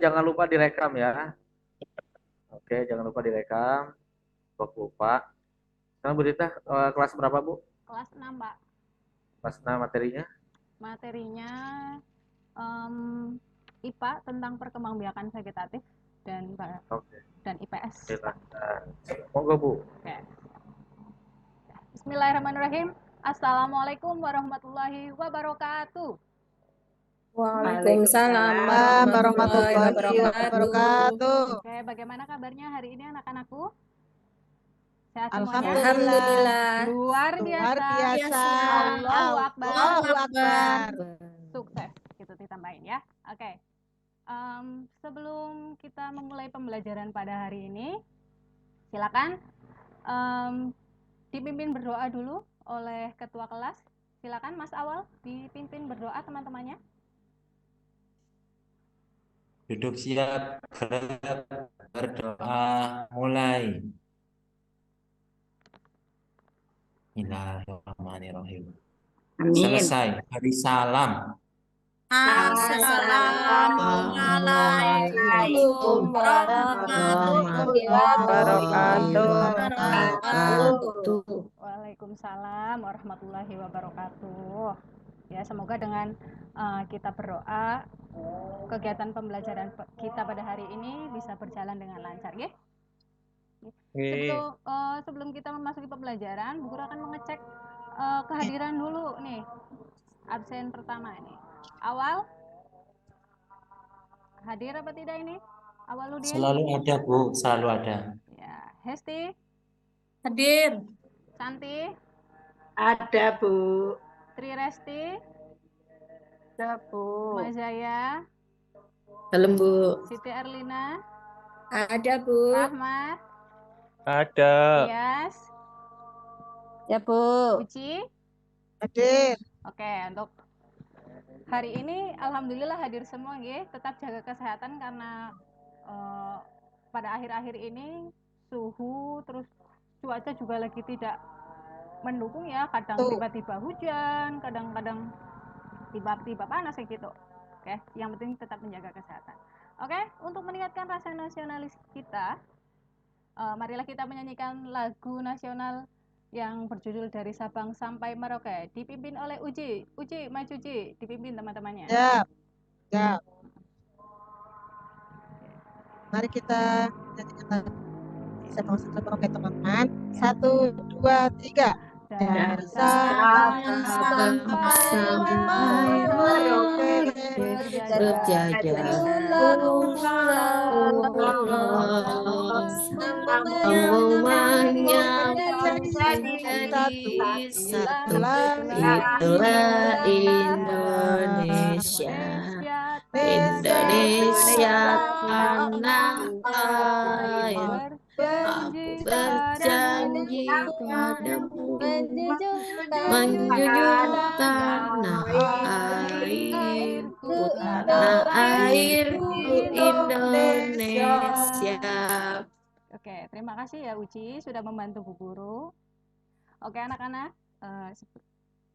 jangan lupa direkam ya. Oke, jangan lupa direkam. Kok lupa. Sekarang Bu Dita, kelas berapa Bu? Kelas 6, Pak. Kelas 6 materinya? Materinya IPA tentang perkembangbiakan vegetatif dan IPS. Silakan. Monggo Bu. Oke. Bismillahirrahmanirrahim. Assalamualaikum warahmatullahi wabarakatuh. Waalaikumsalam warahmatullahi wabarakatuh. Oke, bagaimana kabarnya hari ini anak-anakku? Sehat semuanya? Alhamdulillah. Luar biasa. Allahu Akbar. Allahu Akbar. Sukses. Gitu ditambahin ya. Oke. Sebelum kita memulai pembelajaran pada hari ini, silakan dipimpin berdoa dulu oleh ketua kelas. Silakan Mas Awal dipimpin berdoa teman-temannya. Duduk siap, gerak, berdoa, mulai. Bismillahirrahmanirrahim. Selesai. Beri salam. Assalamualaikum warahmatullahi wabarakatuh. Waalaikumsalam warahmatullahi wabarakatuh. Ya, semoga dengan kita berdoa kegiatan pembelajaran kita pada hari ini bisa berjalan dengan lancar, ya. Sebelum kita memasuki pembelajaran, Bu Guru akan mengecek kehadiran dulu nih. Absen pertama ini. Awal hadir apa tidak ini? Awaludin? Selalu ada, Bu, selalu ada. Ya, Hesti? Hadir. Santi? Ada, Bu. Tri Resti? Ada, Bu. Mazaya? Dalam, Bu. Siti Erlina? Ada, Bu. Rahmat? Ada. Iyas? Ya, Bu. Uci? Hadir. Oke, untuk hari ini alhamdulillah hadir semua, ya. Tetap jaga kesehatan karena pada akhir-akhir ini suhu terus cuaca juga lagi tidak mendukung ya, kadang tiba-tiba hujan, kadang-kadang tiba-tiba panas kayak gitu. Oke, yang penting tetap menjaga kesehatan. Oke, untuk meningkatkan rasa nasionalis kita, marilah kita menyanyikan lagu nasional yang berjudul Dari Sabang Sampai Merauke, dipimpin oleh Uji. Uji, maju Uji, dipimpin teman-temannya. Ya, ya. Mari kita nyanyikan Sabang Sampai Merauke, teman-teman. 1, 2, 3. Dari Sabang sampai Merauke, berjajah semuanya menjadi satu. Itulah Indonesia, Indonesia tanah air. Aku berjanji padamu menjunjung tanah airku, tanah airku Indonesia. Oke, terima kasih ya Uci sudah membantu Bu Guru. Oke anak-anak,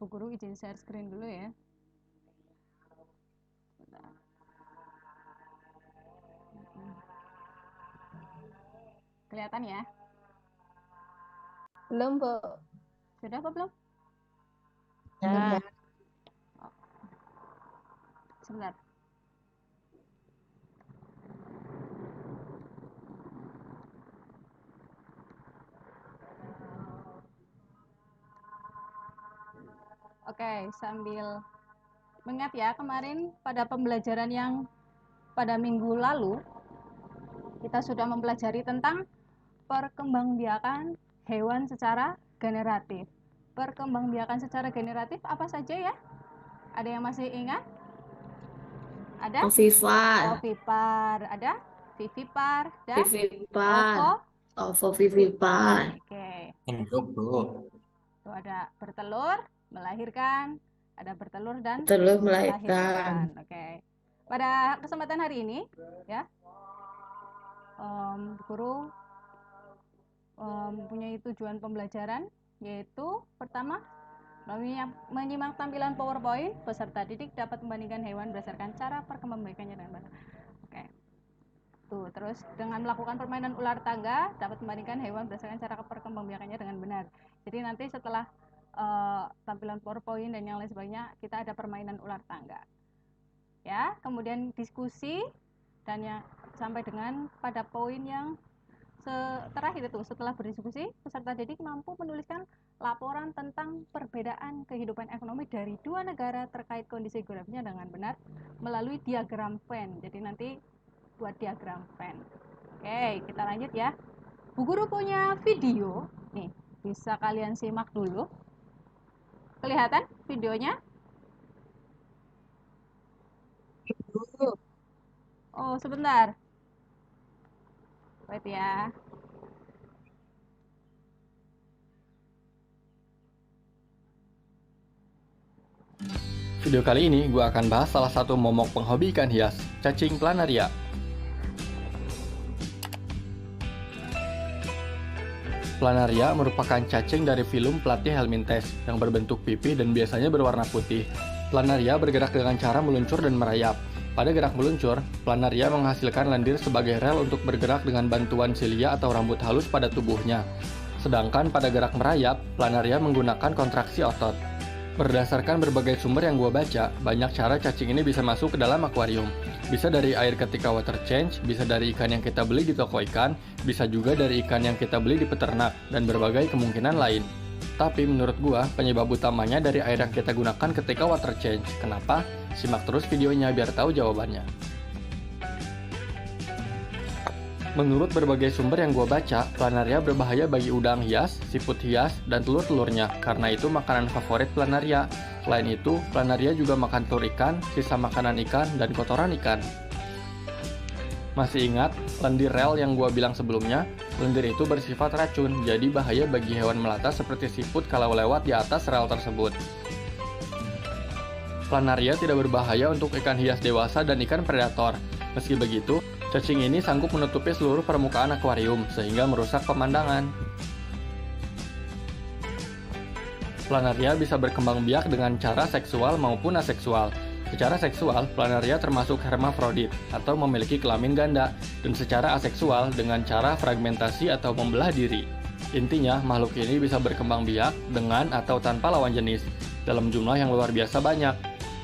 Bu Guru izin share screen dulu ya. Kelihatan ya? Belum, Bu. Sudah apa belum? Ya. Sebentar. Oke, sambil mengingat ya, kemarin pada pembelajaran yang pada minggu lalu kita sudah mempelajari tentang perkembangbiakan hewan secara generatif. Perkembangbiakan secara generatif apa saja ya? Ada yang masih ingat? Ada? Ovipar. Ovipar. Ada? Vivipar. Dan? Vivipar. Ovovivipar. Oke. Enduk, Bu. Itu ada bertelur, melahirkan, ada bertelur dan Telur melahirkan. Oke. Pada kesempatan hari ini, ya, guru mempunyai tujuan pembelajaran, yaitu pertama, menyimak tampilan PowerPoint, peserta didik dapat membandingkan hewan berdasarkan cara perkembangbiakannya dengan benar. Oke. itu. Terus dengan melakukan permainan ular tangga dapat membandingkan hewan berdasarkan cara perkembangbiakannya dengan benar. Jadi nanti setelah tampilan PowerPoint dan yang lain sebagainya, kita ada permainan ular tangga. Ya, kemudian diskusi dan yang sampai dengan pada poin yang terakhir itu. Setelah berdiskusi, peserta didik mampu menuliskan laporan tentang perbedaan kehidupan ekonomi dari dua negara terkait kondisi geografinya dengan benar melalui diagram Venn. Jadi nanti buat diagram Venn. Oke, kita lanjut ya. Bu Guru punya video. Nih, bisa kalian simak dulu. Kelihatan videonya? Oh, sebentar. Wait ya. Video kali ini gue akan bahas salah satu momok penghobi ikan hias, cacing planaria. Planaria merupakan cacing dari filum Platia helminthes yang berbentuk pipih dan biasanya berwarna putih. Planaria bergerak dengan cara meluncur dan merayap. Pada gerak meluncur, planaria menghasilkan lendir sebagai rel untuk bergerak dengan bantuan silia atau rambut halus pada tubuhnya. Sedangkan pada gerak merayap, planaria menggunakan kontraksi otot. Berdasarkan berbagai sumber yang gue baca, banyak cara cacing ini bisa masuk ke dalam akuarium. Bisa dari air ketika water change, bisa dari ikan yang kita beli di toko ikan, bisa juga dari ikan yang kita beli di peternak, dan berbagai kemungkinan lain. Tapi menurut gue, penyebab utamanya dari air yang kita gunakan ketika water change. Kenapa? Simak terus videonya biar tahu jawabannya. Menurut berbagai sumber yang gue baca, planaria berbahaya bagi udang hias, siput hias, dan telur-telurnya, karena itu makanan favorit planaria. Selain itu, planaria juga makan telur ikan, sisa makanan ikan, dan kotoran ikan. Masih ingat lendir rel yang gue bilang sebelumnya? Lendir itu bersifat racun, jadi bahaya bagi hewan melata seperti siput kalau lewat di atas rel tersebut. Planaria tidak berbahaya untuk ikan hias dewasa dan ikan predator. Meski begitu, cacing ini sanggup menutupi seluruh permukaan akuarium, sehingga merusak pemandangan. Planaria bisa berkembang biak dengan cara seksual maupun aseksual. Secara seksual, planaria termasuk hermafrodit atau memiliki kelamin ganda, dan secara aseksual dengan cara fragmentasi atau membelah diri. Intinya, makhluk ini bisa berkembang biak dengan atau tanpa lawan jenis, dalam jumlah yang luar biasa banyak.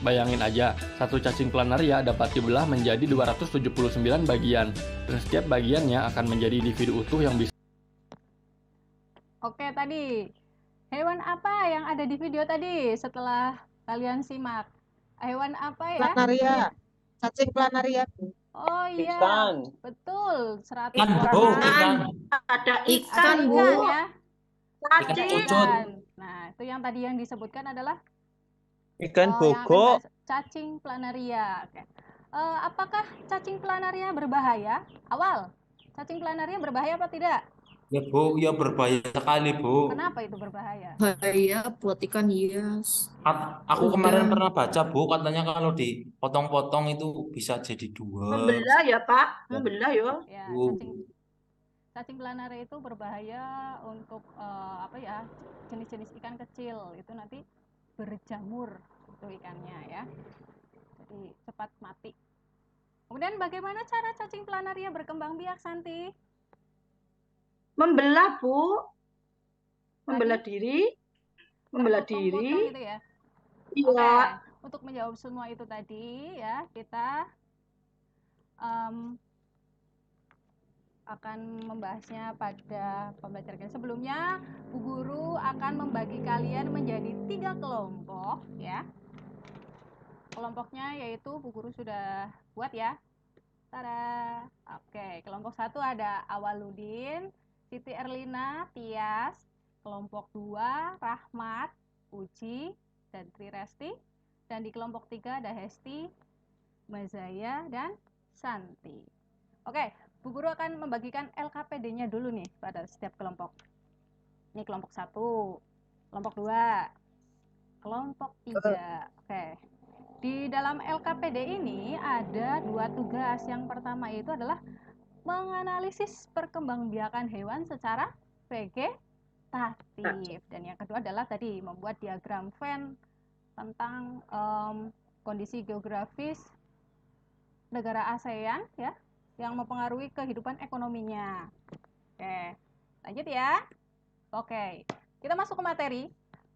Bayangin aja, satu cacing planaria dapat dibelah menjadi 279 bagian, dan setiap bagiannya akan menjadi individu utuh yang bisa. Oke, tadi hewan apa yang ada di video tadi setelah kalian simak? Hewan apa ya? Planaria, cacing planaria. Oh iya, Ikan. betul. 100 Ikan, Bu, ikan. Ada ikan ikan, Bu. ya. Ikan pucut. Nah, itu yang tadi yang disebutkan adalah Ikan yang akan bogo. dibahas, cacing planaria. Oke. Apakah cacing planaria berbahaya? Awal, cacing planaria berbahaya apa tidak? Ya Bu, ya berbahaya sekali Bu. Kenapa itu berbahaya? Bahaya buat ikan hias. Aku kemarin Udang. pernah baca Bu, katanya kalau dipotong-potong itu bisa jadi dua. Membelah ya, Pak. Membelah ya. Ya, Bu. cacing planaria itu berbahaya untuk jenis-jenis ikan kecil itu nanti berjamur itu ikannya ya, jadi cepat mati. Kemudian bagaimana cara cacing planaria berkembang biak, Santi? Membelah, Bu. Membelah Tadi? diri. Membelah Potong-potong diri. gitu ya. Iya. Oke, untuk menjawab semua itu tadi ya, kita akan membahasnya pada pembelajaran sebelumnya. Bu Guru akan membagi kalian menjadi 3 kelompok ya. Kelompoknya yaitu Bu Guru sudah buat ya. Tada. Oke, kelompok 1 ada Awaludin, Siti Erlina, Tias. Kelompok 2 Rahmat, Uji, dan Tri Resti. Dan di kelompok 3 ada Hesti, Mazaya, dan Santi. Oke, Bu Guru akan membagikan LKPD-nya dulu nih pada setiap kelompok. Ini kelompok 1, kelompok 2, kelompok 3. Oke. Di dalam LKPD ini ada 2 tugas. Yang pertama itu adalah menganalisis perkembangbiakan hewan secara vegetatif. Dan yang kedua adalah tadi membuat diagram Venn tentang kondisi geografis negara ASEAN ya, yang mempengaruhi kehidupan ekonominya. Oke, lanjut ya. Oke, kita masuk ke materi.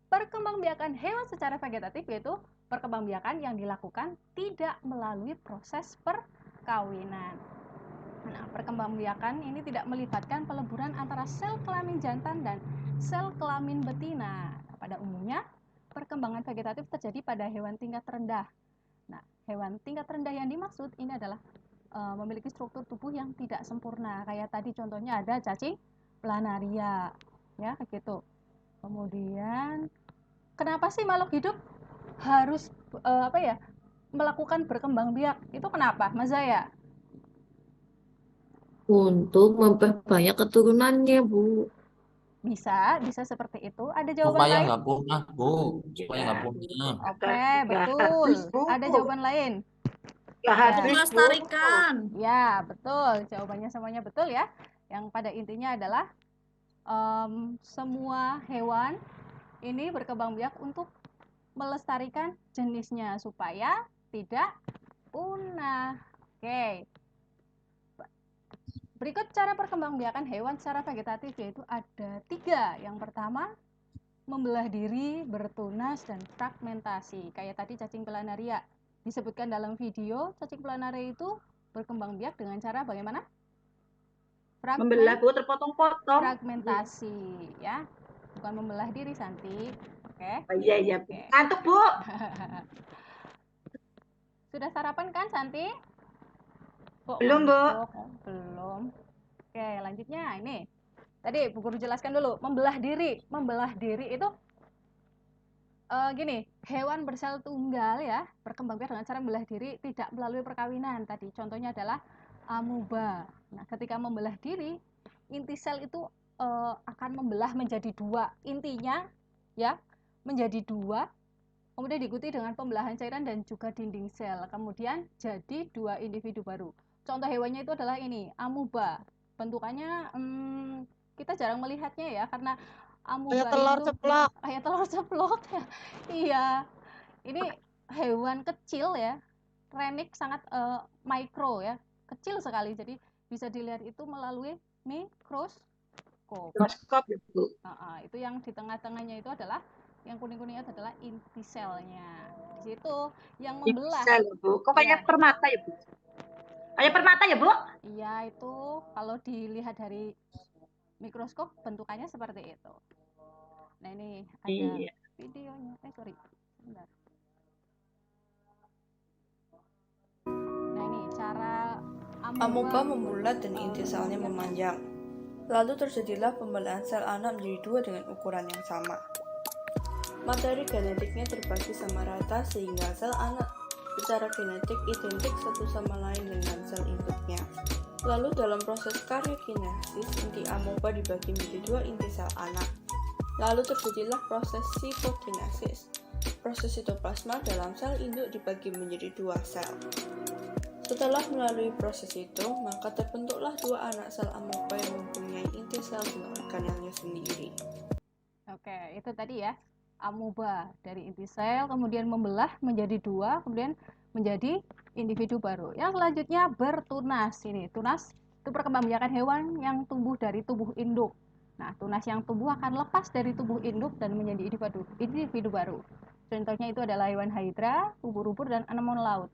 Perkembangbiakan hewan secara vegetatif yaitu perkembangbiakan yang dilakukan tidak melalui proses perkawinan. Nah, perkembangbiakan ini tidak melibatkan peleburan antara sel kelamin jantan dan sel kelamin betina. Nah, pada umumnya, perkembangan vegetatif terjadi pada hewan tingkat rendah. Nah, hewan tingkat rendah yang dimaksud ini adalah memiliki struktur tubuh yang tidak sempurna. Kayak tadi contohnya ada cacing planaria, ya kayak gitu. Kemudian, kenapa sih makhluk hidup harus melakukan berkembang biak? Itu kenapa, Mas Zaya? Untuk memperbanyak keturunannya, Bu. Bisa seperti itu. Ada jawaban Supaya lain? nggak punah, Bu. Supaya nggak Ya, punah. Oke, nggak betul. habis, Bu. Ada jawaban lain? Nggak Ya. habis, Bu. Melestarikan. Ya, betul. Jawabannya semuanya betul ya. Yang pada intinya adalah semua hewan ini berkembang biak untuk melestarikan jenisnya supaya tidak punah. Oke. Berikut cara perkembangbiakan hewan secara vegetatif yaitu ada 3. Yang pertama, membelah diri, bertunas, dan fragmentasi. Kayak tadi cacing planaria. Disebutkan dalam video, cacing planaria itu berkembang biak dengan cara bagaimana? Membelah, Bu, terpotong-potong. Fragmentasi, ya. Bukan membelah diri, Santi. Oke. Oh, iya, Bu. Oke. Ngantuk, Bu. Sudah sarapan kan, Santi? Kok Belum, Bu. ngantuk? Belum. Oke, lanjutnya ini. Tadi Bu Guru jelaskan dulu, membelah diri. Membelah diri itu gini, hewan bersel tunggal ya, berkembang biak dengan cara membelah diri tidak melalui perkawinan. Tadi contohnya adalah amuba. Nah, ketika membelah diri, inti sel itu akan membelah menjadi 2. Intinya ya, menjadi 2. Kemudian diikuti dengan pembelahan cairan dan juga dinding sel. Kemudian jadi 2 individu baru. Contoh hewannya itu adalah ini, amuba. Bentukannya kita jarang melihatnya ya, karena amuba Kayak telur itu ceplok. kayak telur ceplok. Iya, ini hewan kecil ya, renik sangat mikro ya, kecil sekali. Jadi bisa dilihat itu melalui mikroskop. Mikroskop, ya, Bu. Itu yang di tengah-tengahnya itu adalah yang kuning-kuning itu adalah inti selnya. Di situ yang membelah. Sel, Bu. Kok kayak Ya. permata ya, Bu? Kayak permata ya, Bu? Iya, itu kalau dilihat dari mikroskop bentukannya seperti itu. Nah, ini ada Iya. videonya. Sorry. Sebentar. Nah, ini cara Amoeba membulat dan inti selnya memanjang. Lalu terjadilah pembelahan sel anak menjadi 2 dengan ukuran yang sama. Materi genetiknya terbagi sama rata sehingga sel anak secara genetik identik satu sama lain dengan sel induknya. Lalu dalam proses karyokinesis, inti amoeba dibagi menjadi 2 inti sel anak. Lalu terjadilah proses sitokinesis. Proses sitoplasma dalam sel induk dibagi menjadi 2 sel. Setelah melalui proses itu, maka terbentuklah 2 anak sel amoeba yang mempunyai inti sel dan organelnya sendiri. Oke, itu tadi ya. Amoeba dari inti sel kemudian membelah menjadi 2, kemudian menjadi individu baru. Yang selanjutnya bertunas. Ini tunas itu perkembangbiakan hewan yang tumbuh dari tubuh induk. Nah, tunas yang tumbuh akan lepas dari tubuh induk dan menjadi individu baru. Contohnya itu adalah hewan hydra, ubur-ubur, dan anemon laut.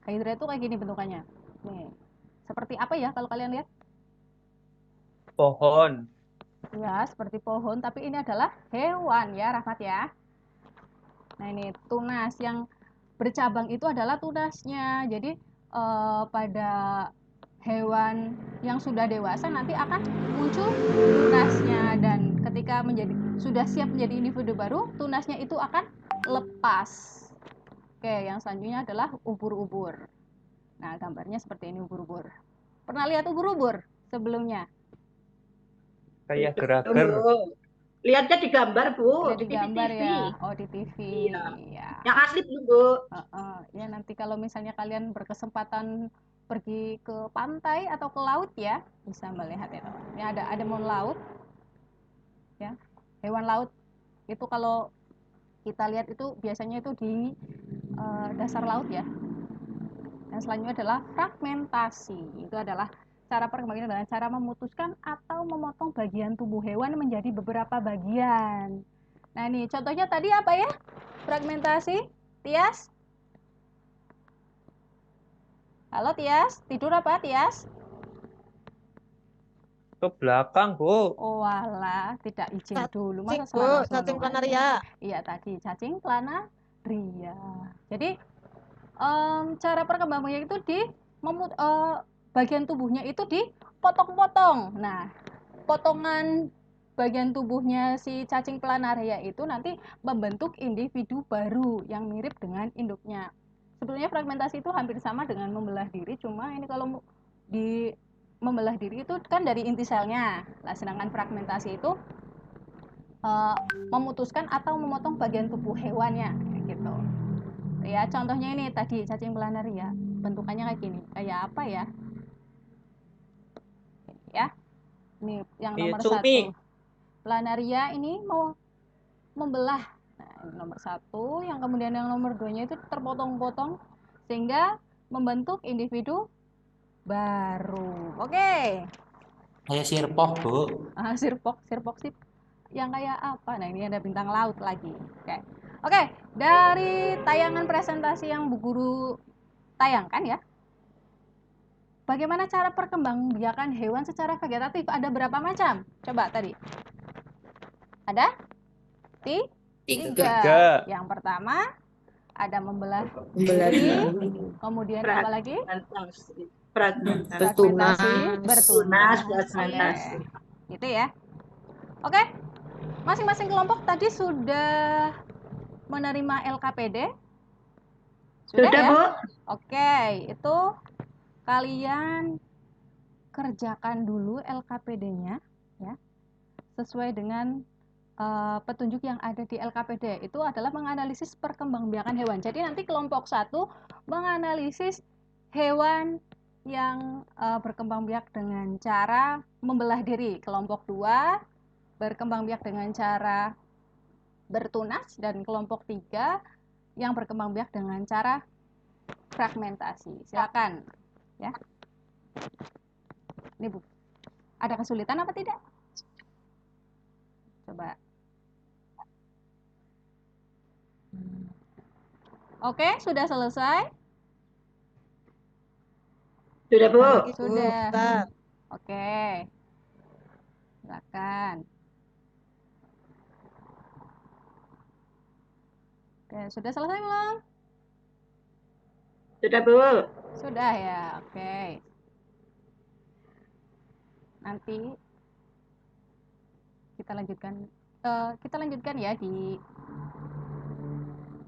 Hydra itu kayak gini bentukannya. Nih. Seperti apa ya kalau kalian lihat? Pohon. Ya, seperti pohon, tapi ini adalah hewan ya, Rahmat ya. Nah, ini tunas yang bercabang itu adalah tunasnya. Jadi pada hewan yang sudah dewasa nanti akan muncul tunasnya, dan ketika sudah siap menjadi individu baru, tunasnya itu akan lepas. Oke, yang selanjutnya adalah ubur-ubur. Nah, gambarnya seperti ini ubur-ubur. Pernah lihat ubur-ubur sebelumnya? Kayak gerager. Lihatnya di gambar, Bu. Lihat di gambar TV. ya. Oh, di TV. Iya. Ya. Yang asli belum, Bu. Ya, nanti kalau misalnya kalian berkesempatan pergi ke pantai atau ke laut ya, bisa melihat itu. Ini ada anemon laut. Ya. Hewan laut itu kalau kita lihat itu biasanya itu di dasar laut ya. Yang selanjutnya adalah fragmentasi. Itu adalah cara perkembangan dengan cara memutuskan atau memotong bagian tubuh hewan menjadi beberapa bagian. Nah, ini contohnya tadi apa ya? Fragmentasi. Tias? Halo Tias, tidur apa Tias? Ke belakang, Bu. Oh alah, tidak izin dulu. Masa Bu, selama cacing planaria. Iya tadi, cacing planaria. Jadi cara perkembangannya itu bagian tubuhnya itu dipotong-potong. Nah, potongan bagian tubuhnya si cacing planaria itu nanti membentuk individu baru yang mirip dengan induknya. Sebetulnya fragmentasi itu hampir sama dengan membelah diri, cuma ini kalau di membelah diri itu kan dari inti selnya. Nah, sedangkan fragmentasi itu memutuskan atau memotong bagian tubuh hewannya, gitu. Ya, contohnya ini tadi cacing planaria, bentukannya kayak gini. Kayak apa ya? Ya, ini yang nomor cumi. 1. Planaria ini mau membelah. Nah, ini nomor 1. Yang kemudian yang nomor 2-nya itu terpotong-potong sehingga membentuk individu baru. Oke. Kayak sirpoh, Bu. Sirpok sih yang kayak apa? Nah, ini ada bintang laut lagi. Oke, dari tayangan presentasi yang Bu Guru tayangkan ya. Bagaimana cara perkembangbiakan hewan secara vegetatif? Ada berapa macam? Coba tadi. Ada? 3. Yang pertama ada membelah diri, kemudian apa lagi? Bertunas. Fragmentasi. Gitu ya. Oke. Masing-masing kelompok tadi sudah menerima LKPD? Sudah, ya? Bu. Oke, itu kalian kerjakan dulu LKPD-nya ya. Sesuai dengan petunjuk yang ada di LKPD. Itu adalah menganalisis perkembangbiakan hewan. Jadi nanti kelompok 1 menganalisis hewan yang berkembang biak dengan cara membelah diri. Kelompok 2 berkembang biak dengan cara bertunas, dan kelompok 3 yang berkembang biak dengan cara fragmentasi. Silakan ya. Ini Bu, ada kesulitan apa tidak? Coba. Oke, sudah selesai? Sudah, Bu. Sudah. Oke. Silakan. Oke, sudah selesai belum? Sudah, Bu. Sudah ya, oke. Nanti kita lanjutkan ya di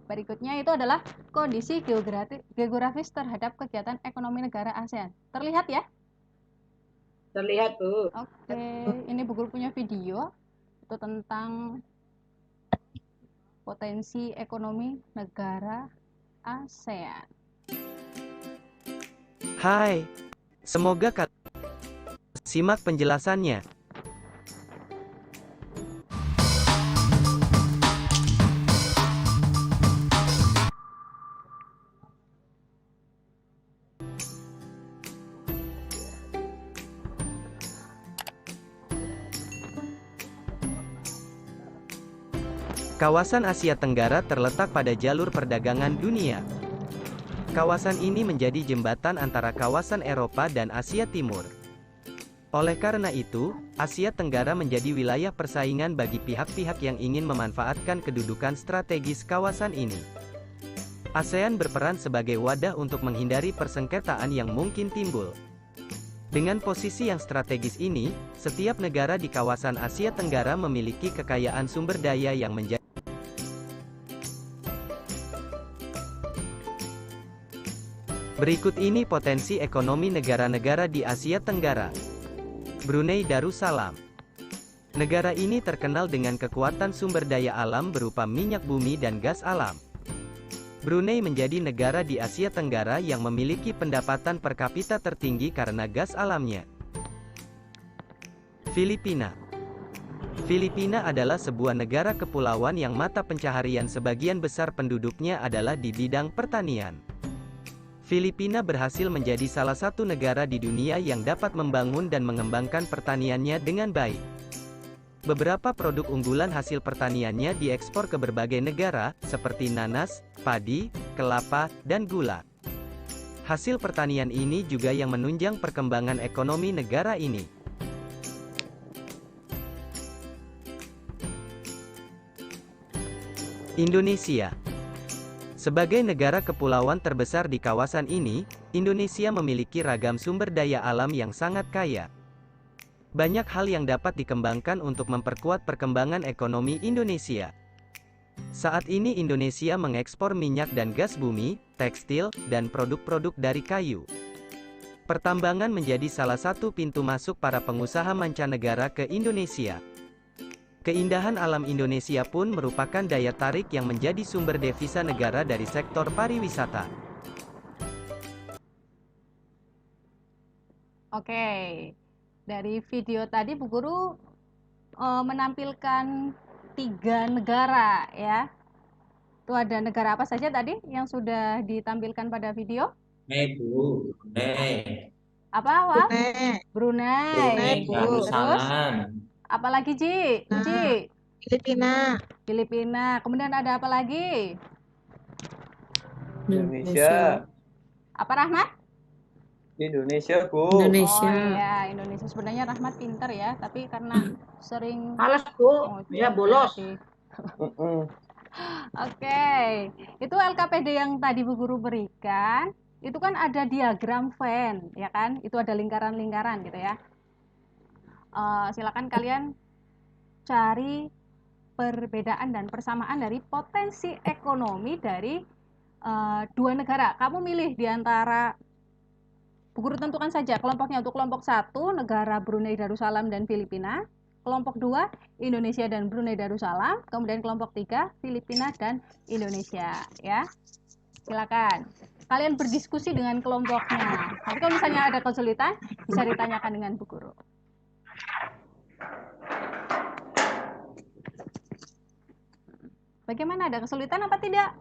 berikutnya. Itu adalah kondisi geografis terhadap kegiatan ekonomi negara ASEAN. Terlihat ya? Terlihat, Bu. Oke, ini Bu Guru punya video itu tentang potensi ekonomi negara ASEAN. Hai, semoga kalian simak penjelasannya. Kawasan Asia Tenggara terletak pada jalur perdagangan dunia. Kawasan ini menjadi jembatan antara kawasan Eropa dan Asia Timur. Oleh karena itu, Asia Tenggara menjadi wilayah persaingan bagi pihak-pihak yang ingin memanfaatkan kedudukan strategis kawasan ini. ASEAN berperan sebagai wadah untuk menghindari persengketaan yang mungkin timbul. Dengan posisi yang strategis ini, setiap negara di kawasan Asia Tenggara memiliki kekayaan sumber daya yang menjadi Berikut ini potensi ekonomi negara-negara di Asia Tenggara. Brunei Darussalam. Negara ini terkenal dengan kekuatan sumber daya alam berupa minyak bumi dan gas alam. Brunei menjadi negara di Asia Tenggara yang memiliki pendapatan per kapita tertinggi karena gas alamnya. Filipina. Filipina adalah sebuah negara kepulauan yang mata pencaharian sebagian besar penduduknya adalah di bidang pertanian. Filipina berhasil menjadi salah satu negara di dunia yang dapat membangun dan mengembangkan pertaniannya dengan baik. Beberapa produk unggulan hasil pertaniannya diekspor ke berbagai negara, seperti nanas, padi, kelapa, dan gula. Hasil pertanian ini juga yang menunjang perkembangan ekonomi negara ini. Indonesia. Sebagai negara kepulauan terbesar di kawasan ini, Indonesia memiliki ragam sumber daya alam yang sangat kaya. Banyak hal yang dapat dikembangkan untuk memperkuat perkembangan ekonomi Indonesia. Saat ini Indonesia mengekspor minyak dan gas bumi, tekstil, dan produk-produk dari kayu. Pertambangan menjadi salah satu pintu masuk para pengusaha mancanegara ke Indonesia. Keindahan alam Indonesia pun merupakan daya tarik yang menjadi sumber devisa negara dari sektor pariwisata. Oke, dari video tadi Bu Guru menampilkan 3 negara ya. Itu ada negara apa saja tadi yang sudah ditampilkan pada video? Bu. Brunei. Apa, Wal? Brunei, Brunei. Bu. Terus, Darussalam. apalagi Ji? Ji? Filipina. Filipina. Kemudian ada apa lagi? Indonesia. Apa, Rahmat? Indonesia, Bu. Indonesia. Oh iya, Indonesia. Sebenarnya Rahmat pinter ya, tapi karena sering Malas, Bu. Ya, bolos. Oke, itu LKPD yang tadi Bu Guru berikan, itu kan ada diagram Venn, ya kan? Itu ada lingkaran-lingkaran gitu ya. Silakan kalian cari perbedaan dan persamaan dari potensi ekonomi dari 2 negara. Kamu milih di antara, Bu Guru tentukan saja kelompoknya. Untuk kelompok 1, negara Brunei Darussalam dan Filipina. Kelompok 2, Indonesia dan Brunei Darussalam. Kemudian kelompok 3, Filipina dan Indonesia. Ya, silakan. Kalian berdiskusi dengan kelompoknya. Nanti kalau misalnya ada kesulitan, bisa ditanyakan dengan Bu Guru. Bagaimana, ada kesulitan apa tidak?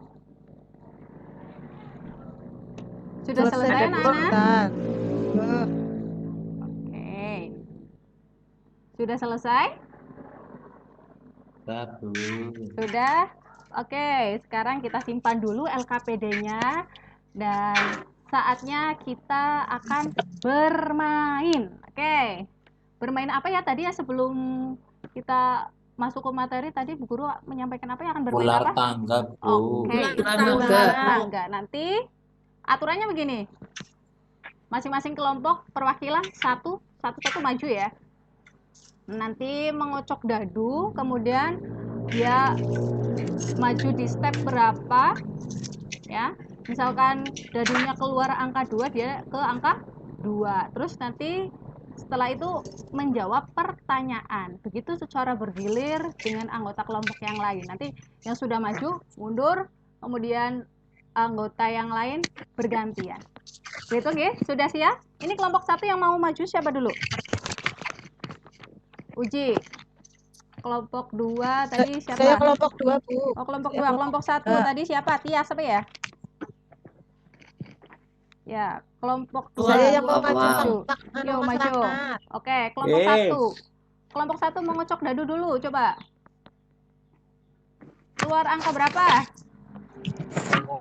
Sudah selesai, anak-anak? Oke. Sudah selesai? Bu. Sudah? Oke, sekarang kita simpan dulu LKPD-nya dan saatnya kita akan bermain. Oke. Bermain apa ya tadi ya sebelum kita masuk ke materi tadi Bu Guru menyampaikan apa yang akan bermain Ular apa? tangga, Bu. Oke, ular tangga. Nanti aturannya begini. Masing-masing kelompok perwakilan satu maju ya. Nanti mengocok dadu, kemudian dia maju di step berapa ya. Misalkan dadunya keluar angka 2, dia ke angka 2. Terus nanti setelah itu menjawab pertanyaan. Begitu secara bergilir dengan anggota kelompok yang lain. Nanti yang sudah maju mundur, kemudian anggota yang lain bergantian. Gitu nggih? Sudah siap? Ini kelompok 1 yang mau maju siapa dulu? Uji. Kelompok 2 tadi siapa? Saya kelompok 2, Bu. Oh, kelompok 2. Kelompok 1 tadi siapa? Tias apa ya? Ya, kelompok 2. Saya yang mau maju. Yo, maju. Oke, kelompok 1. Kelompok 1 mengocok dadu dulu, coba. Keluar angka berapa?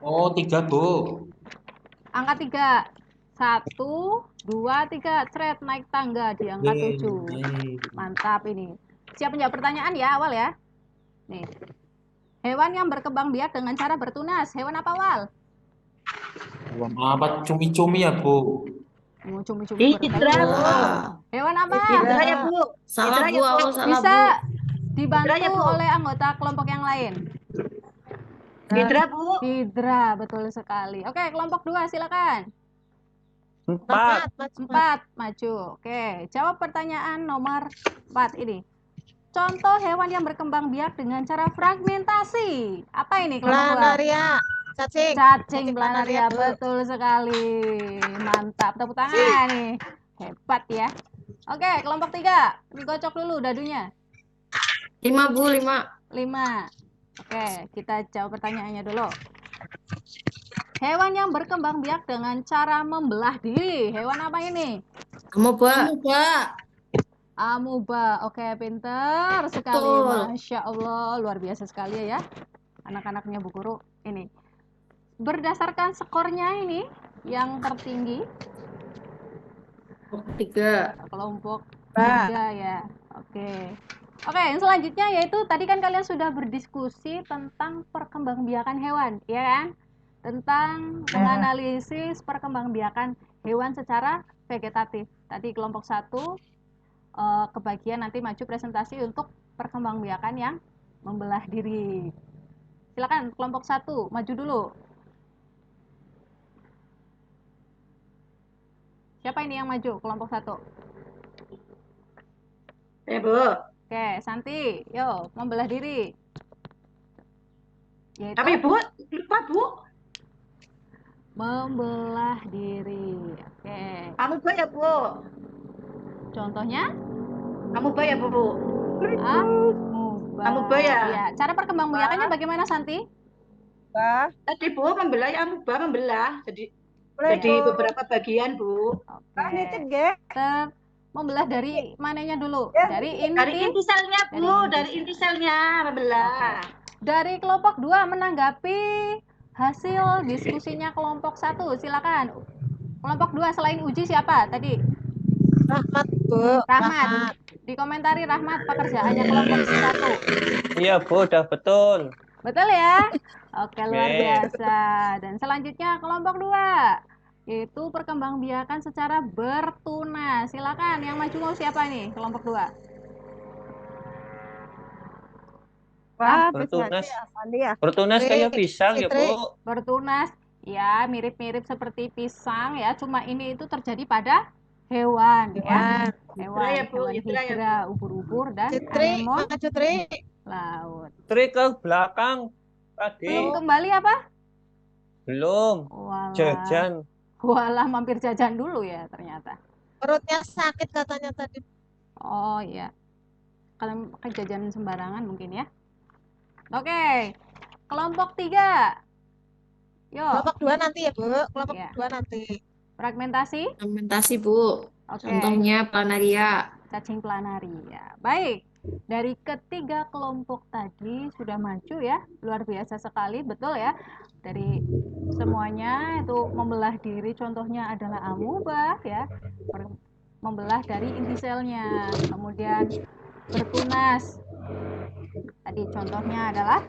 Oh, 3, Bu. Angka 3. 1, 2, 3. Cret, naik tangga di angka 7. Mantap ini. Siap menjawab pertanyaan ya, awal ya. Nih. Hewan yang berkembang biak dengan cara bertunas. Hewan apa, Wal? Hewan apa? Cumi-cumi ya, Bu. Mau cumi-cumi Hidra, Bu. Hewan apa? Hidra ya, Bu. Salah Bu, aku salah Bisa Bu. dibantu Hidra ya, Bu. oleh anggota kelompok yang lain. Hidra, Bu. Hidra, betul sekali. Oke, kelompok 2 silakan. 4. 4 maju. Oke, jawab pertanyaan nomor 4 ini. Contoh hewan yang berkembang biak dengan cara fragmentasi. Apa ini kelompok 2? Planaria. Cacing planaria, betul sekali. Mantap, tepuk tangan nih. Hebat ya. Oke, kelompok 3. Dikocok dulu dadunya. 5 Bu, 5. 5. Oke, kita jawab pertanyaannya dulu. Hewan yang berkembang biak dengan cara membelah diri. Hewan apa ini? Amoeba. Amoeba. Oke, pinter sekali. Betul. Masya Allah, luar biasa sekali ya. Anak-anaknya Bu Guru ini. Berdasarkan skornya ini, yang tertinggi kelompok 3 ya. Oke. Oke, yang selanjutnya yaitu tadi kan kalian sudah berdiskusi tentang perkembangbiakan hewan, ya kan? Tentang menganalisis perkembangbiakan hewan secara vegetatif. Tadi kelompok 1 kebagian nanti maju presentasi untuk perkembangbiakan yang membelah diri. Silakan kelompok 1 maju dulu. Siapa ini yang maju kelompok 1? Bu. Oke, Santi, yo membelah diri. Yaitu Tapi Bu, lupa Bu. membelah diri. Oke. Amoeba ya Bu. Contohnya? Amoeba ya Bu. Amoeba ya. Ya, cara perkembangbiakannya bagaimana Santi? Tadi Bu membelah ya, amoeba membelah. Jadi beberapa bagian Bu. Oke. Membelah dari mananya dulu? Dari inti selnya Bu, dari inti selnya membelah. Dari kelompok 2 menanggapi hasil diskusinya kelompok 1, silakan. Kelompok 2 selain Uji siapa tadi? Rahmat Bu. Rahmat. Dikomentari Rahmat pekerjaannya kelompok 1. Iya Bu, udah betul. Betul ya? Oke, luar biasa. Dan selanjutnya kelompok 2, yaitu perkembangbiakan secara bertunas. Silakan, yang maju mau siapa nih? Kelompok 2. Bertunas kayak pisang ya Bu. Bertunas, ya mirip-mirip seperti pisang ya. Cuma ini itu terjadi pada hewan ya. Hewan hidra, ubur-ubur dan anemon laut. Tri ke belakang tadi. Belum kembali apa? Belum. Walah. Jajan. Walah, mampir jajan dulu ya ternyata. Perutnya sakit katanya tadi. Oh iya. Kalian makan jajan sembarangan mungkin ya. Oke. Kelompok 3. Yo. Kelompok 2 nanti ya Bu. Kelompok 2 nanti. Fragmentasi Bu. Oke. Contohnya planaria. Cacing planaria. Baik. Dari ketiga kelompok tadi sudah maju ya. Luar biasa sekali, betul ya. Dari semuanya itu membelah diri, contohnya adalah amoeba ya. Membelah dari inti selnya. Kemudian bertunas. Tadi contohnya adalah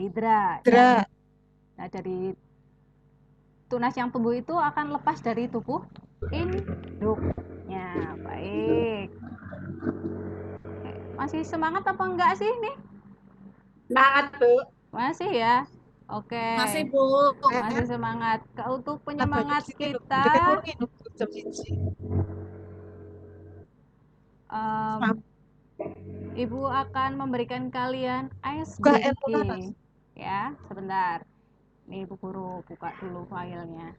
hidra. Ya. Nah, dari tunas yang tumbuh itu akan lepas dari tubuh induknya. Baik. Oke. Masih semangat apa enggak sih nih? Semangat Bu. Masih ya. Oke. Masih Bu. Masih semangat. Untuk penyemangat kita. Ibu akan memberikan kalian ice breaking. Ya, sebentar. Nih Bu Guru buka dulu filenya.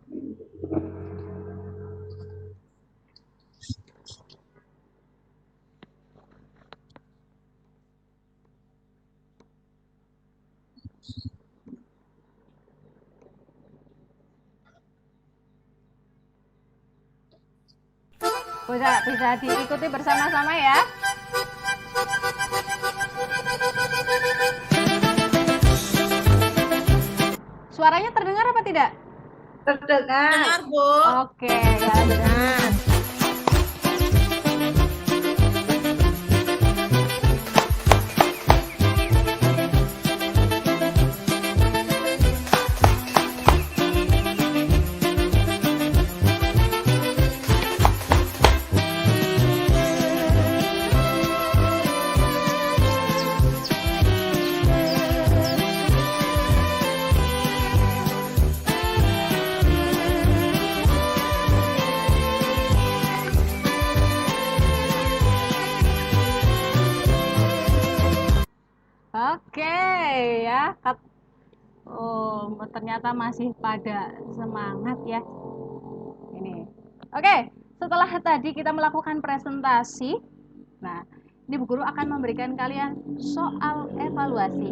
Bisa diikuti bersama-sama ya. Suaranya terdengar apa tidak? Terdengar Bu. Oke, ya dengar. Oke ya, ternyata masih pada semangat ya. Ini. Oke, setelah tadi kita melakukan presentasi, nah ini Bu Guru akan memberikan kalian soal evaluasi.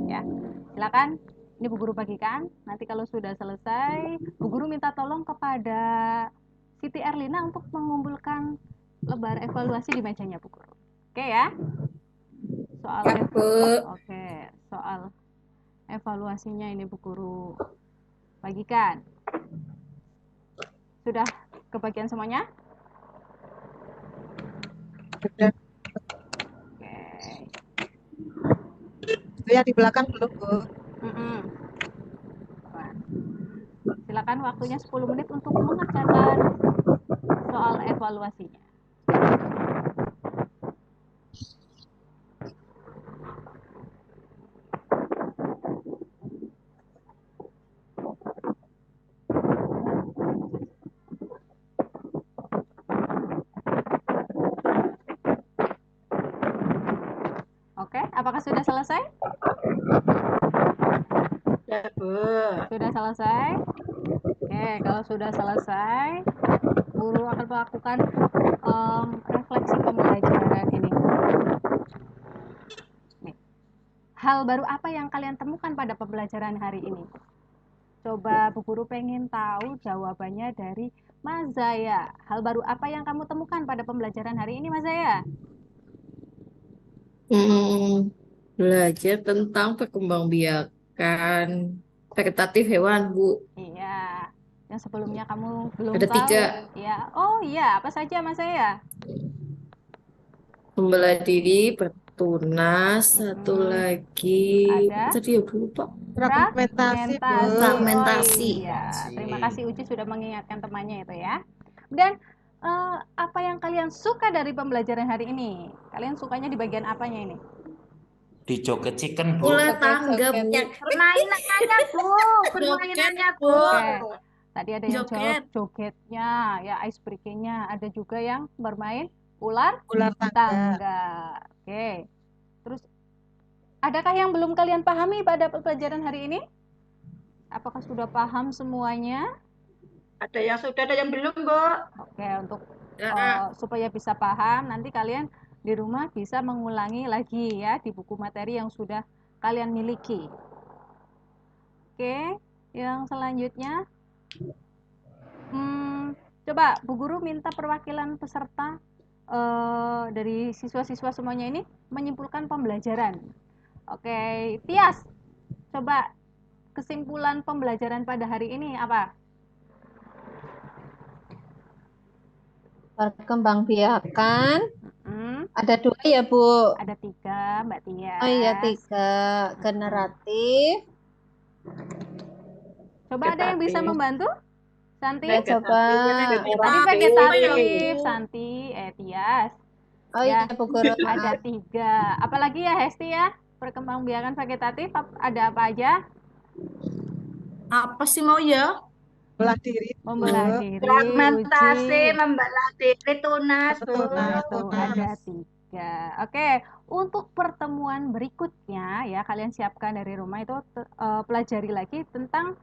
Ya, silakan Ini Bu Guru bagikan. Nanti kalau sudah selesai, Bu Guru minta tolong kepada Siti Erlina untuk mengumpulkan lembar evaluasi di mejanya Bu Guru. Oke ya? Oke, soal evaluasinya ini Bu Guru bagikan. Sudah kebagian semuanya? Sudah. Oke. Itu yang di belakang belum, Bu. Silakan waktunya 10 menit untuk mengerjakan soal evaluasinya. Oke, apakah sudah selesai? Ya, Bu. Sudah selesai? Oke, kalau sudah selesai, guru akan melakukan refleksi pembelajaran ini. Nih. Hal baru apa yang kalian temukan pada pembelajaran hari ini? Coba Bu Guru pengen tahu jawabannya dari Mas Zaya. Hal baru apa yang kamu temukan pada pembelajaran hari ini, Mas Zaya? Belajar tentang perkembangbiakan vegetatif hewan, Bu. Iya. Yang sebelumnya kamu belum Ada tahu. 3. Ya. Oh iya, apa saja Mas Zaya? Membelah diri, bertunas, satu lagi. Ada? Tadi ya, Bu, lupa. Fragmentasi, Bu. Fragmentasi. Oh iya. Terima kasih Uci sudah mengingatkan temannya itu ya. Dan apa yang kalian suka dari pembelajaran hari ini? Kalian sukanya di bagian apanya ini? Di joget chicken, Bu. Ulah tangga, Bu. Permainannya, Bu. Permainannya, Bu. Oke. Tadi ada yang Joget. jawab jogetnya, ya ice breaking-nya. Ada juga yang bermain ular tangga. tangga. Oke. Terus adakah yang belum kalian pahami pada pelajaran hari ini? Apakah sudah paham semuanya? Ada yang sudah, ada yang belum, Bu. Oke, untuk supaya bisa paham, nanti kalian di rumah bisa mengulangi lagi ya di buku materi yang sudah kalian miliki. Oke, yang selanjutnya, coba Bu Guru minta perwakilan peserta dari siswa-siswa semuanya ini menyimpulkan pembelajaran. Oke, Tias, coba kesimpulan pembelajaran pada hari ini apa? Perkembangbiakan. Ada 2 ya, Bu? Ada 3, Mbak Tias. Oh iya, 3. Generatif. Coba ada yang bisa membantu? Santi? Coba. Tadi vegetatif, Santi, Tias. Oh iya, Bu Guru. Ada 3. Apalagi ya, Hesti ya? Perkembangbiakan vegetatif, ada apa aja? Apa sih mau ya? Membelah diri. Membelah diri, Fragmentasi, uji. membelah diri, tunas, Bu. Itu ada 3. Oke, untuk pertemuan berikutnya ya kalian siapkan dari rumah itu pelajari lagi tentang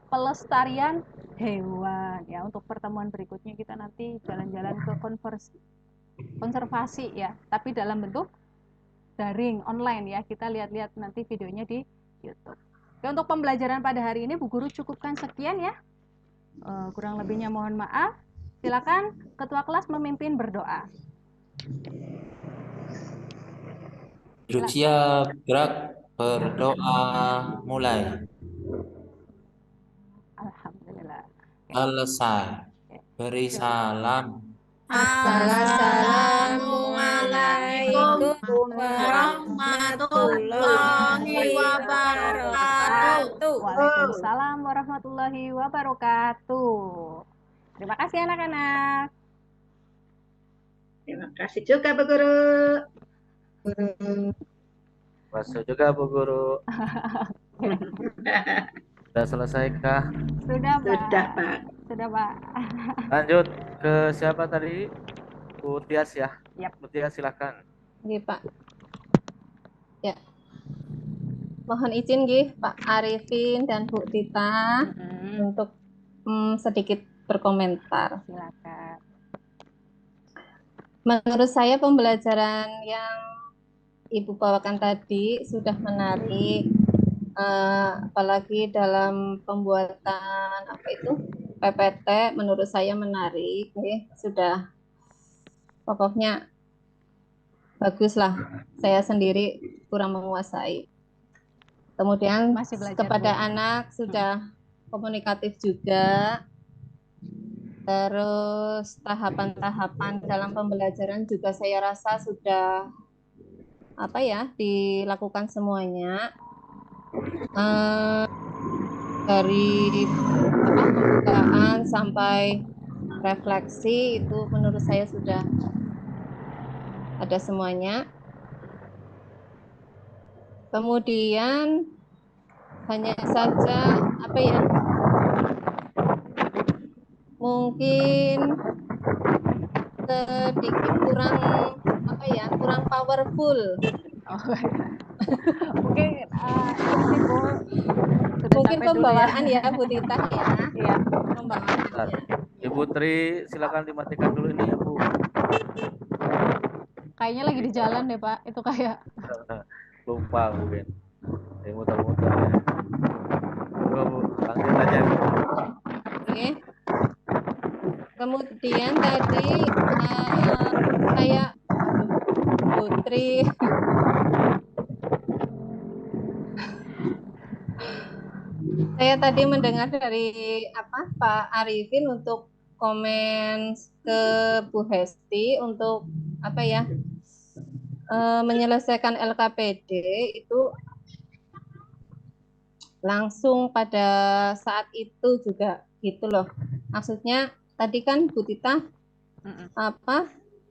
pelestarian hewan ya. Untuk pertemuan berikutnya kita nanti jalan-jalan ke konservasi ya, tapi dalam bentuk daring online ya. Kita lihat-lihat nanti videonya di YouTube. Oke, untuk pembelajaran pada hari ini Bu Guru cukupkan sekian ya. Kurang lebihnya mohon maaf. Silakan ketua kelas memimpin berdoa. Duduk siap, gerak, berdoa, mulai. Alhamdulillah. Selesai. Beri salam. Assalamualaikum warahmatullahi wabarakatuh. Waalaikumsalam warahmatullahi wabarakatuh. Terima kasih anak-anak. Terima kasih juga Bu Guru. Masuk juga Bu Guru. Sudah selesai kah? Sudah, Pak. Sudah, Pak. Sudah, Pak. Lanjut ke siapa tadi? Bu Tias ya? Yap. Bu Tias silakan. Nggih, Pak. Ya. Mohon izin nggih Pak Arifin dan Bu Tita untuk sedikit berkomentar. Silakan. Menurut saya pembelajaran yang Ibu bawakan tadi sudah menarik. apalagi dalam pembuatan apa itu PPT, menurut saya menarik. Sudah pokoknya baguslah. Saya sendiri kurang menguasai. Kemudian Masih belajar, kepada Bu. anak sudah komunikatif juga. Terus tahapan-tahapan dalam pembelajaran juga saya rasa sudah apa ya dilakukan semuanya. Dari pembukaan sampai refleksi itu menurut saya sudah ada semuanya. Kemudian hanya saja apa ya, mungkin sedikit kurang apa ya, kurang powerful. Oh, mungkin ini sih Bu, sudah Mungkin capek dulu pembawaan ya. ya Bu Tita ya. Iya. Pembawaannya. Ibu Tri, silakan dimatikan dulu ini ya Bu. Kayaknya lagi di jalan deh Pak, itu kayak Lupa mungkin. Ini muter-muter ya. Coba Bu, lanjut aja. Oke. Kemudian tadi saya Putri saya tadi mendengar dari apa Pak Arifin untuk komen ke Bu Hesti untuk apa ya menyelesaikan LKPD itu langsung pada saat itu juga gitu loh. Maksudnya tadi kan Bu Tita apa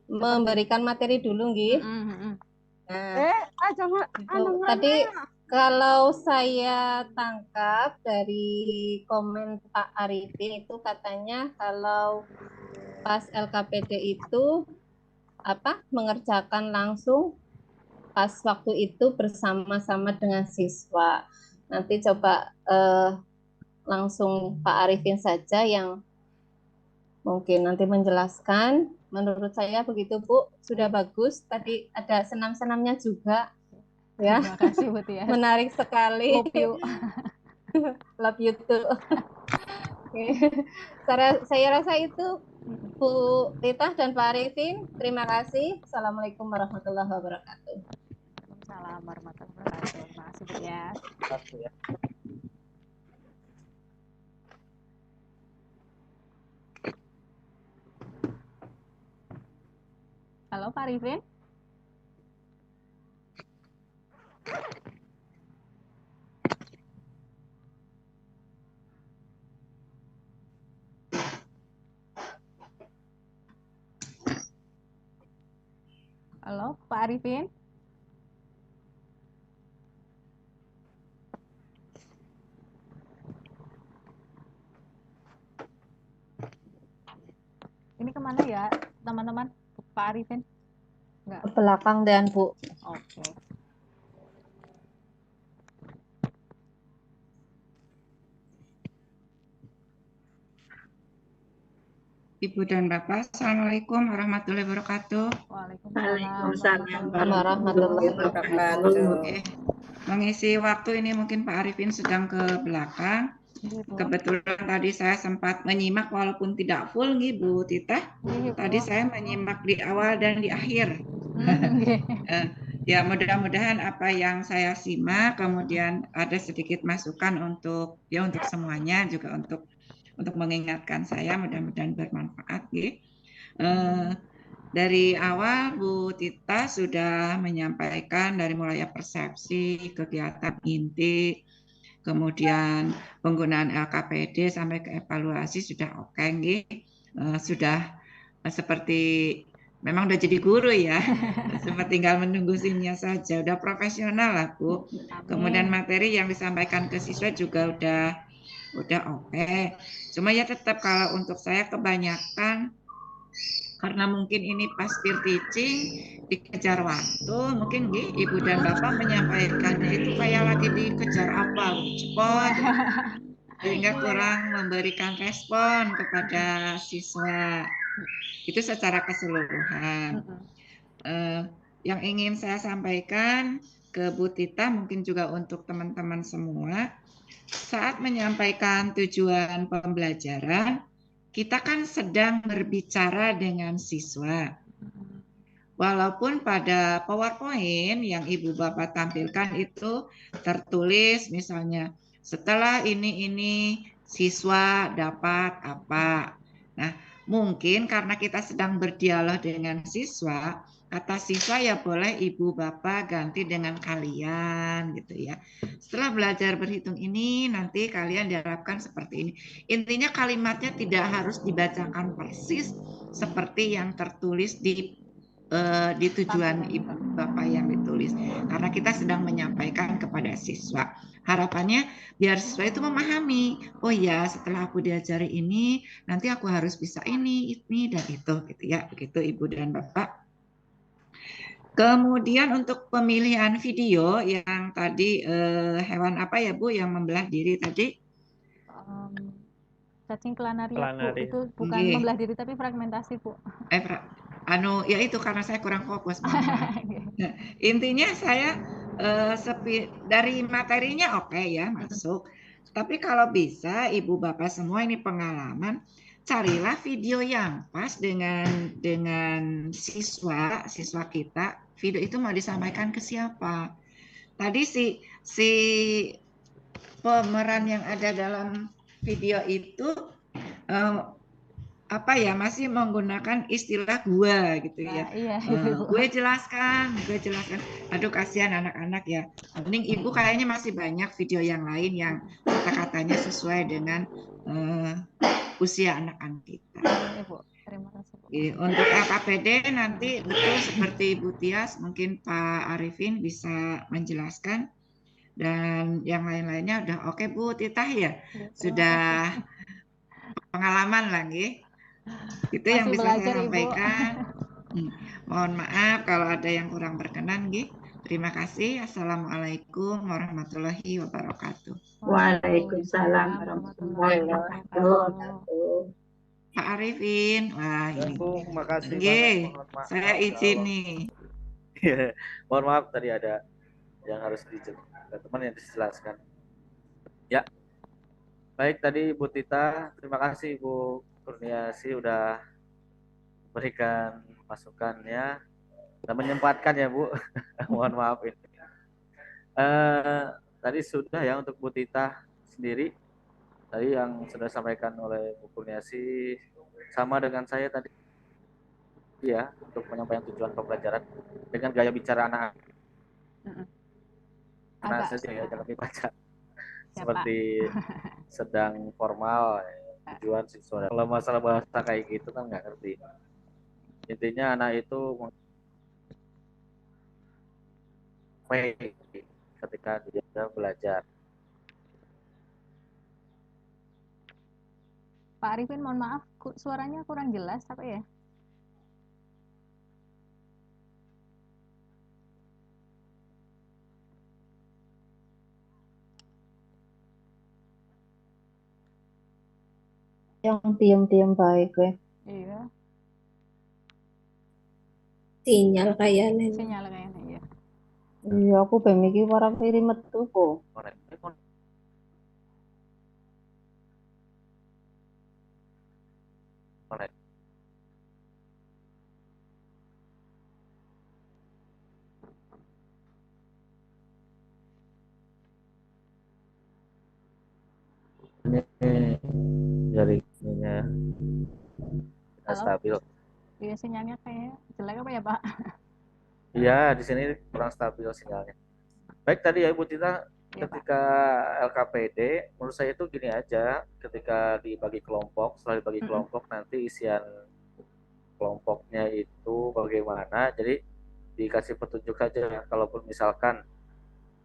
memberikan materi dulu nggih. Nah, gitu. Tadi kalau saya tangkap dari komen Pak Arifin itu katanya kalau pas LKPD itu apa mengerjakan langsung pas waktu itu bersama-sama dengan siswa. Nanti coba langsung Pak Arifin saja yang mungkin nanti menjelaskan. Menurut saya begitu Bu, sudah bagus. Tadi ada senam-senamnya juga. Ya. Terima kasih Bu Tia. Menarik sekali. Love you. Love you too. Saya rasa itu Bu Tita dan Pak Arifin. Terima kasih. Assalamualaikum warahmatullahi wabarakatuh. Waalaikumsalam warahmatullahi wabarakatuh. Terima kasih Bu ya. Terima kasih ya. Halo Pak Arifin. Halo Pak Arifin. Ini kemana ya teman-teman? Pak Arifin? Enggak. Ke belakang dan Bu. Oke. Ibu dan Bapak, Assalamualaikum warahmatullahi wabarakatuh. Waalaikumsalam warahmatullahi wabarakatuh. Oke. Mengisi waktu ini mungkin Pak Arifin sedang ke belakang. Kebetulan tadi saya sempat menyimak walaupun tidak full nih Bu Tita. Tadi saya menyimak di awal dan di akhir. Ya mudah-mudahan apa yang saya simak kemudian ada sedikit masukan untuk semuanya juga untuk mengingatkan saya, mudah-mudahan bermanfaat. Dari awal Bu Tita sudah menyampaikan dari mulai persepsi, kegiatan inti, kemudian penggunaan LKPD sampai ke evaluasi sudah oke, sudah seperti memang udah jadi guru ya, seperti tinggal menunggu SIM-nya saja, udah profesional lah Bu. Kemudian materi yang disampaikan ke siswa juga udah oke. Cuma ya tetap kalau untuk saya kebanyakan karena mungkin ini pas peer teaching dikejar waktu, mungkin Ibu dan Bapak menyampaikannya itu kayak lagi dikejar apa, cepat, sehingga kurang memberikan respon kepada siswa. Itu secara keseluruhan. Yang ingin saya sampaikan, ke Bu Tita, mungkin juga untuk teman-teman semua. Saat menyampaikan tujuan pembelajaran, kita kan sedang berbicara dengan siswa. Walaupun pada PowerPoint yang Ibu Bapak tampilkan itu tertulis misalnya setelah ini siswa dapat apa. Nah, mungkin karena kita sedang berdialog dengan siswa, kata siswa ya boleh Ibu Bapak ganti dengan kalian gitu ya. Setelah belajar berhitung ini nanti kalian diharapkan seperti ini. Intinya kalimatnya tidak harus dibacakan persis seperti yang tertulis di tujuan Ibu Bapak yang ditulis, karena kita sedang menyampaikan kepada siswa. Harapannya biar siswa itu memahami, oh ya setelah aku diajari ini nanti aku harus bisa ini dan itu gitu ya, begitu Ibu dan Bapak. Kemudian untuk pemilihan video yang tadi hewan apa ya Bu yang membelah diri tadi? Cacing planaria, Bu. Planaria. Itu bukan Nggih. membelah diri tapi fragmentasi, Bu. Ya itu karena saya kurang fokus. Nah, intinya saya dari materinya oke ya masuk. Tapi kalau bisa Ibu Bapak semua ini pengalaman, carilah video yang pas dengan siswa kita. Video itu mau disampaikan ke siapa? Tadi si pemeran yang ada dalam video itu masih menggunakan istilah gua gitu ya. Iya. Gue jelaskan. Aduh kasihan anak-anak ya. Mending Ibu kayaknya masih banyak video yang lain yang kata-katanya sesuai dengan usia anak-anak kita. Ibu, terima kasih, Bu. Untuk LKPD nanti betul seperti Bu Tias, mungkin Pak Arifin bisa menjelaskan. Dan yang lain-lainnya udah oke Bu Tita ya. Sudah pengalaman lagi. Itu yang Masih bisa saya belajar, Ibu. sampaikan. Mohon maaf kalau ada yang kurang berkenan, Nggih. Terima kasih. Assalamualaikum warahmatullahi wabarakatuh. Waalaikumsalam warahmatullahi wabarakatuh. Pak Arifin, wah Ya, ini. Bu, makasih Nggih, banget. Mohon maaf. saya izin nih. Mohon maaf tadi ada yang harus teman yang dijelaskan. Ya. Baik tadi Bu Tita, terima kasih Bu Kurniasi udah berikan masukannya dan menyempatkan ya Bu. Mohon maaf ini. Tadi sudah ya untuk Bu Tita sendiri. Tadi yang sudah disampaikan oleh Bu Kurniasi sama dengan saya tadi ya untuk menyampaikan tujuan pembelajaran dengan gaya bicara anak-anak. Anak saja ya jangan dibaca seperti sedang formal tujuan siswa. Kalau masalah bahasa kayak gitu kan nggak ngerti. Intinya anak itu ketika dia belajar. Pak Arifin, mohon maaf, suaranya kurang jelas apa ya? Yang diam-diam baik gue. Iya, Sinyal kayaknya. sinyal kayaknya ya. Iya, aku pengen mikir para piri metu kok. Ini jaringannya tidak Halo? stabil. Iya, sinyalnya kayak jelek apa ya, Pak? Iya, di sini kurang stabil sinyalnya. Baik tadi ya Ibu Tita, Iya, Pak. ketika LKPD, menurut saya itu gini aja, ketika dibagi kelompok, setelah dibagi kelompok nanti isian kelompoknya itu bagaimana, jadi dikasih petunjuk aja, kalaupun misalkan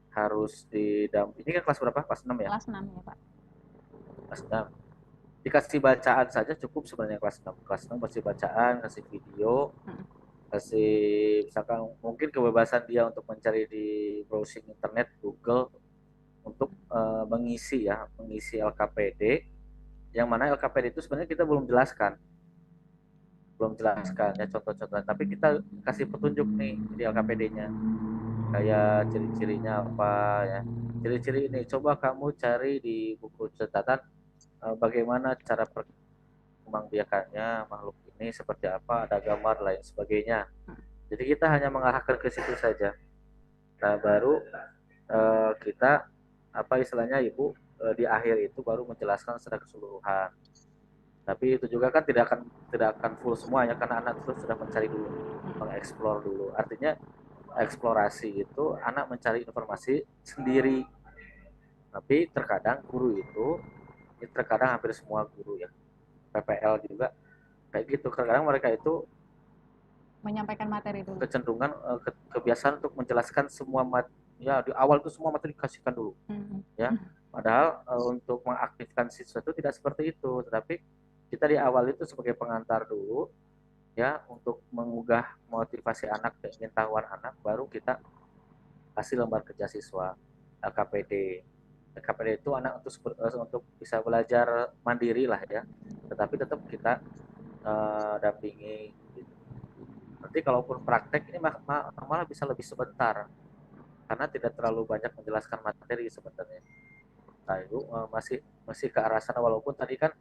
harus didampingi, ini kan kelas berapa? Kelas 6 ya? Kelas 6 ya, Pak. Kelas 6. Dikasih bacaan saja cukup sebenarnya kelas 6. Kelas 6 kasih bacaan, kasih video, kasih misalkan mungkin kebebasan dia untuk mencari di browsing internet Google untuk mengisi LKPD, yang mana LKPD itu sebenarnya kita belum jelaskan ya contoh-contoh, tapi kita kasih petunjuk nih di LKPD-nya kayak ciri-cirinya apa ya. Ciri-ciri ini coba kamu cari di buku catatan bagaimana cara perkembangbiakannya makhluk ini seperti apa, ada gambar lain sebagainya. Jadi kita hanya mengarahkan ke situ saja. Nah, baru kita apa istilahnya Ibu di akhir itu baru menjelaskan secara keseluruhan. Tapi itu juga kan tidak akan full semuanya karena anak itu sudah mencari dulu, mengeksplor dulu. Artinya eksplorasi itu anak mencari informasi sendiri. Tapi terkadang guru itu, ini terkadang hampir semua guru ya, PPL juga kayak gitu. Terkadang mereka itu menyampaikan materi dulu. Kecenderungan kebiasaan untuk menjelaskan semua ya di awal itu semua materi dikasihkan dulu. Ya. Padahal untuk mengaktifkan siswa itu tidak seperti itu, tetapi kita di awal itu sebagai pengantar dulu ya untuk mengugah motivasi anak, pengetahuan anak, baru kita kasih lembar kerja siswa LKPD. LKPD itu anak untuk bisa belajar mandiri lah ya, tetapi tetap kita dampingi gitu. Nanti kalaupun praktek ini malah bisa lebih sebentar karena tidak terlalu banyak menjelaskan materi sebenarnya. Nah itu masih ke arah sana, walaupun tadi kan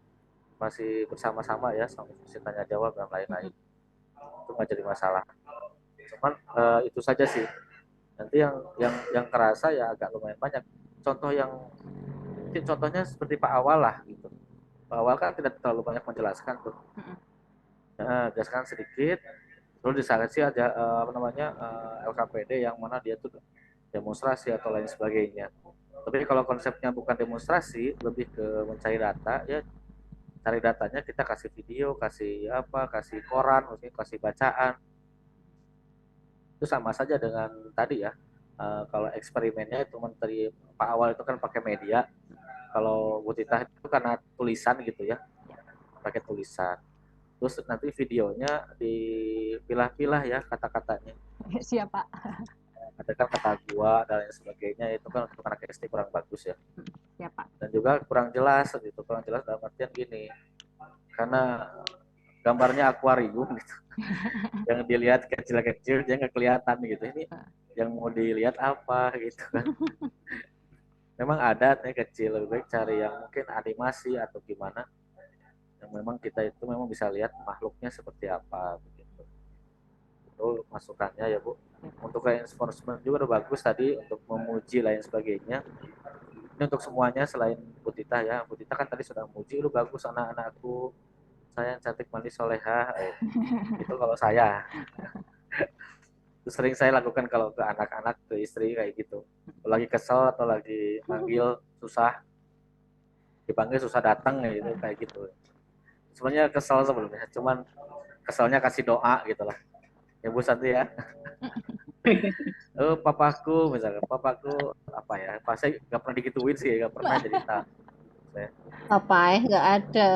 masih bersama-sama ya, sama mesti tanya jawab dan lain-lain, itu nggak jadi masalah. Cuman itu saja sih. Nanti yang kerasa ya agak lumayan banyak. Contohnya seperti Pak Awal lah gitu. Pak Awal kan tidak terlalu banyak menjelaskan tuh. Jelaskan sedikit, terus diseleksi aja LKPD yang mana dia tuh demonstrasi atau lain sebagainya. Tapi kalau konsepnya bukan demonstrasi, lebih ke mencari data ya. Cari datanya kita kasih video, kasih koran, maksudnya kasih bacaan. Itu sama saja dengan tadi ya. Kalau eksperimennya itu menteri Pak Awal itu kan pakai media. Kalau Bu Tita itu karena tulisan gitu ya. Pakai tulisan. Terus nanti videonya dipilah-pilah ya kata-katanya. Siapa? Katakan kata gua dan lain sebagainya, itu kan untuk anak SD kurang bagus ya. Siapa? Dan juga kurang jelas gitu, kurang jelas dalam artian gini, karena gambarnya akuarium gitu, yang dilihat kecil-kecil dia nggak kelihatan gitu. Ini yang mau dilihat apa gitu kan? Memang ada nih kecil, lebih baik cari yang mungkin animasi atau gimana, yang memang kita itu memang bisa lihat makhluknya seperti apa begitu. Itu masukannya ya Bu. Untuk reinforcement juga udah bagus tadi untuk memuji lain sebagainya. Ini untuk semuanya selain Bu Tita ya. Bu Tita kan tadi sudah memuji, lu bagus anak-anakku, saya cantik manis soleha. Itu kalau saya. Itu sering saya lakukan kalau ke anak-anak, ke istri kayak gitu. Lagi kesel atau lagi manggil susah, dipanggil susah datang gitu, kayak gitu. Sebenarnya kesel sebelumnya, cuman keselnya kasih doa gitu lah. Ya Bu Santi ya. Papaku misalkan, papaku apa ya? Pas saya nggak pernah digituin sih, nggak pernah cerita. Apa nggak ada.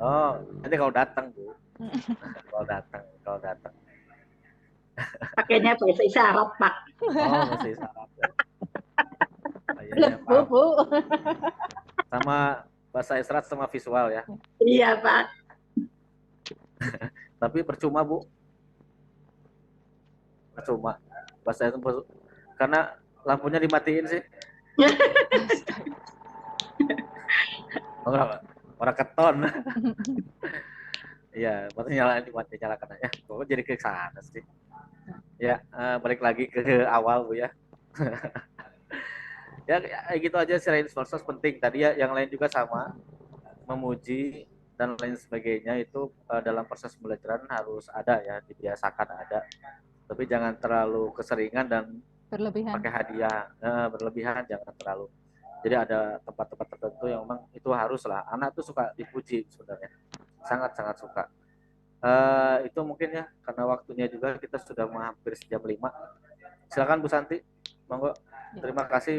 Oh, nanti kalau datang Bu, kalau datang. Pakainya bahasa isyarat Pak. Oh, bahasa isyarat. Ya, Bu. Sama bahasa isyarat sama visual ya. Iya Pak. Tapi percuma Bu. Percuma bahasa itu karena lampunya dimatiin sih. orang keton. Iya, maksudnya dinyalakan aja. Kok jadi ke sana sih. Ya, balik lagi ke awal Bu ya. Ya gitu aja sih, reinforcement penting tadi ya. Yang lain juga sama, memuji dan lain sebagainya itu dalam proses pembelajaran harus ada ya, dibiasakan ada. Tapi jangan terlalu keseringan dan berlebihan. Pakai hadiah berlebihan, jangan terlalu. Jadi ada tempat-tempat tertentu yang memang itu harus lah. Anak tuh suka dipuji sebenarnya, sangat-sangat suka. Itu mungkin ya, karena waktunya juga kita sudah hampir 1:05. Silakan Bu Santi, monggo. Terima kasih.